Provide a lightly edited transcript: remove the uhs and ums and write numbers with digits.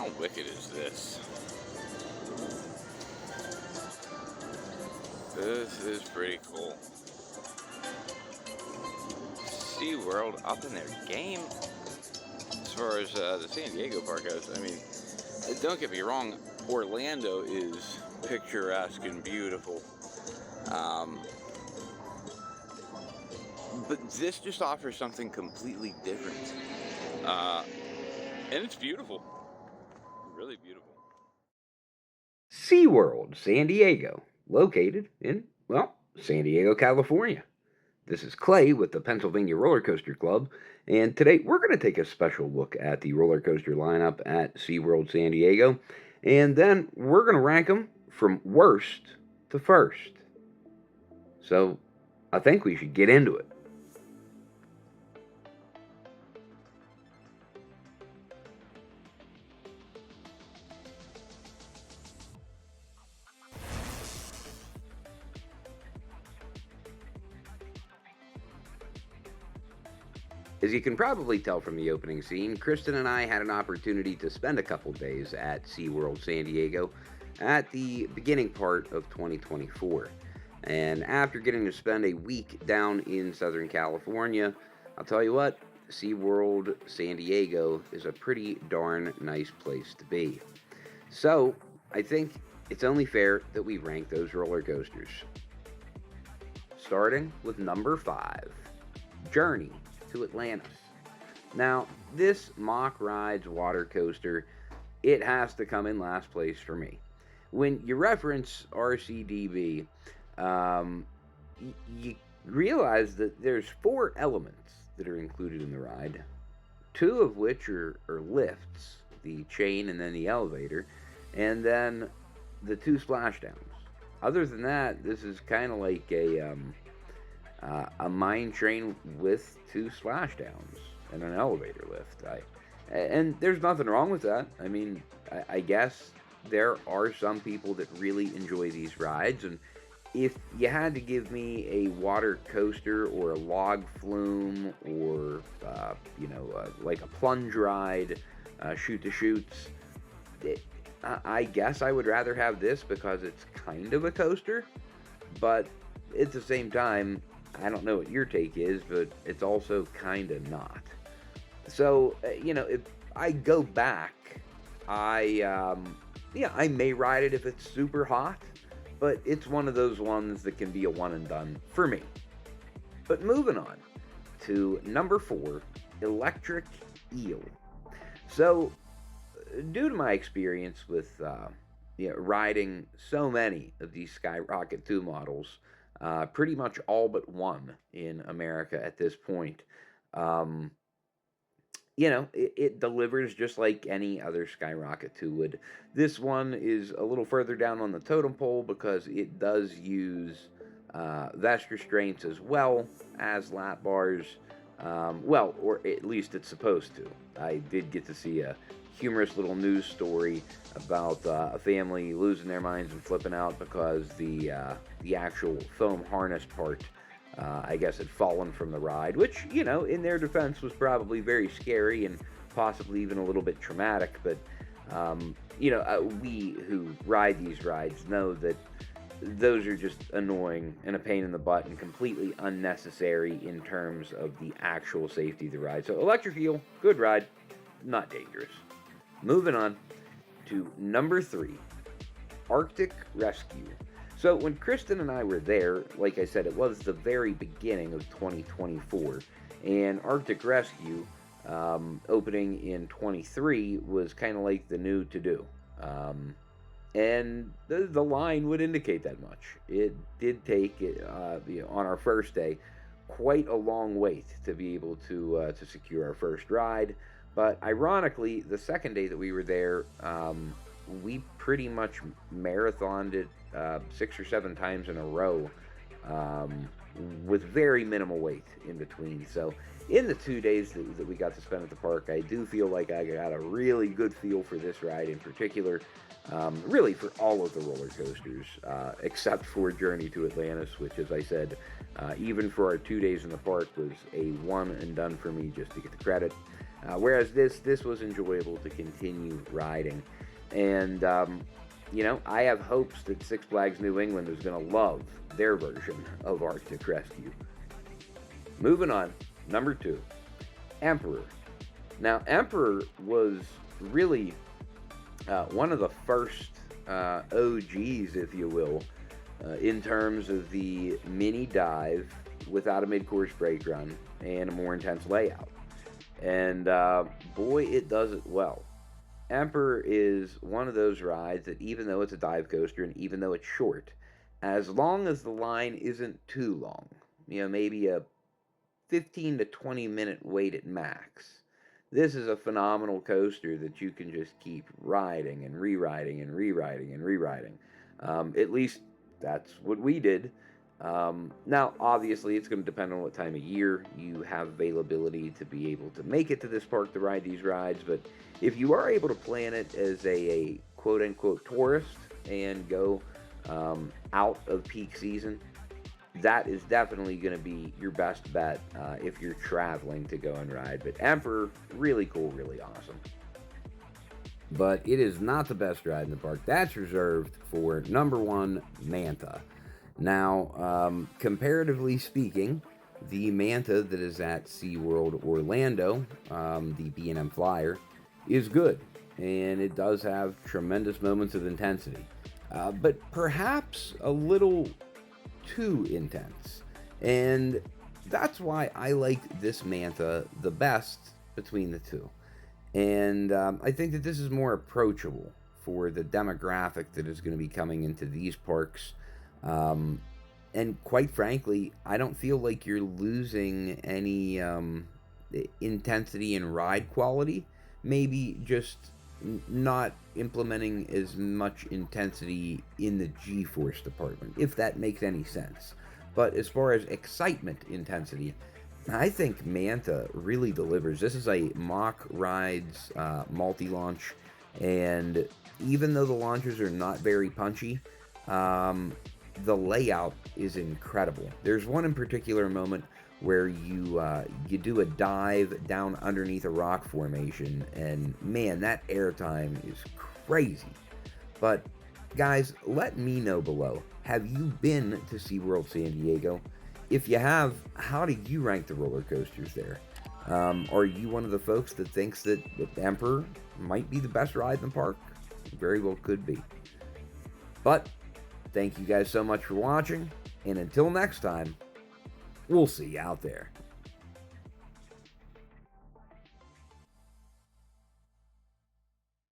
How wicked is this? This is pretty cool. SeaWorld up in their game as far as the San Diego park goes. I mean, don't get me wrong, Orlando is picturesque and beautiful. Um, but this just offers something completely different. Uh, and it's beautiful. Really beautiful. SeaWorld San Diego, located in, well, San Diego, California. This is Clay with the Pennsylvania Roller Coaster Club, and today we're going to take a special look at the roller coaster lineup at SeaWorld San Diego, and then we're going to rank them from worst to first. So I think we should get into it. As you can probably tell from the opening scene, Kristen and I had an opportunity to spend a couple days at SeaWorld San Diego at the beginning part of 2024. And after getting to spend a week down in Southern California, I'll tell you what, SeaWorld San Diego is a pretty darn nice place to be. So, I think it's only fair that we rank those roller coasters. Starting with number 5, Journey to Atlantis. Now, this Mock Rides water coaster, it has to come in last place for me. When you reference RCDB, you realize that there's 4 elements that are included in the ride, 2 of which are lifts, the chain and then the elevator, and then the 2 splashdowns. Other than that, this is kind of like a mine train with 2 splashdowns and an elevator lift. And there's nothing wrong with that. I mean, I guess there are some people that really enjoy these rides, and if you had to give me a water coaster or a log flume or like a plunge ride, shoot to chutes, I guess I would rather have this because it's kind of a coaster, but at the same time, I don't know what your take is, but it's also kind of not. So, if I go back, I may ride it if it's super hot, but it's one of those ones that can be a one and done for me. But moving on to number 4, Electric Eel. So, due to my experience with riding so many of these Skyrocket 2 models, pretty much all but one in America at this point, it delivers just like any other Skyrocket 2 would. This one is a little further down on the totem pole because it does use vest restraints as well as lap bars. Or at least it's supposed to. I did get to see a humorous little news story about a family losing their minds and flipping out because the actual foam harness part, I guess, had fallen from the ride, which, in their defense was probably very scary and possibly even a little bit traumatic, but, we who ride these rides know that those are just annoying and a pain in the butt and completely unnecessary in terms of the actual safety of the ride. So Electric Eel, good ride, not dangerous. Moving on to number 3, Arctic Rescue. So when Kristen and I were there, like I said, it was the very beginning of 2024, and Arctic Rescue, opening in 23, was kind of like the new to-do. And the line would indicate that much. It did take, on our first day, quite a long wait to be able to secure our first ride. But ironically, the second day that we were there, we pretty much marathoned it 6 or 7 times in a row, with very minimal wait in between. So in the 2 days that we got to spend at the park, I do feel like I got a really good feel for this ride in particular. Really for all of the roller coasters, except for Journey to Atlantis, which, as I said, even for our 2 days in the park, was a one and done for me just to get the credit. Whereas this was enjoyable to continue riding. And, I have hopes that Six Flags New England is going to love their version of Arctic Rescue. Moving on, number 2, Emperor. Now, Emperor was really one of the first OGs, if you will, in terms of the mini dive without a mid-course brake run and a more intense layout. And boy, it does it well. Emperor is one of those rides that, even though it's a dive coaster and even though it's short, as long as the line isn't too long, maybe a 15 to 20 minute wait at max, this is a phenomenal coaster that you can just keep riding and re-riding and re-riding and re-riding. At least that's what we did. Now, obviously, it's going to depend on what time of year you have availability to be able to make it to this park to ride these rides. But if you are able to plan it as a quote-unquote tourist and go out of peak season, that is definitely going to be your best bet if you're traveling to go and ride. But Emperor, really cool, really awesome. But it is not the best ride in the park. That's reserved for number 1, Manta. Now, comparatively speaking, the Manta that is at SeaWorld Orlando, the B&M Flyer, is good. And it does have tremendous moments of intensity. But perhaps a little too intense. And that's why I like this Manta the best between the two. And I think that this is more approachable for the demographic that is going to be coming into these parks. And quite frankly, I don't feel like you're losing any intensity and ride quality. Maybe just not implementing as much intensity in the G-force department, if that makes any sense. But as far as excitement intensity, I think Manta really delivers. This is a Mock Rides multi-launch, and even though the launches are not very punchy, the layout is incredible. There's one in particular moment where you do a dive down underneath a rock formation, and man, that airtime is crazy. But guys, let me know below. Have you been to SeaWorld San Diego? If you have, how do you rank the roller coasters there? Are you one of the folks that thinks that Emperor might be the best ride in the park? Very well could be. But thank you guys so much for watching, and until next time, we'll see you out there.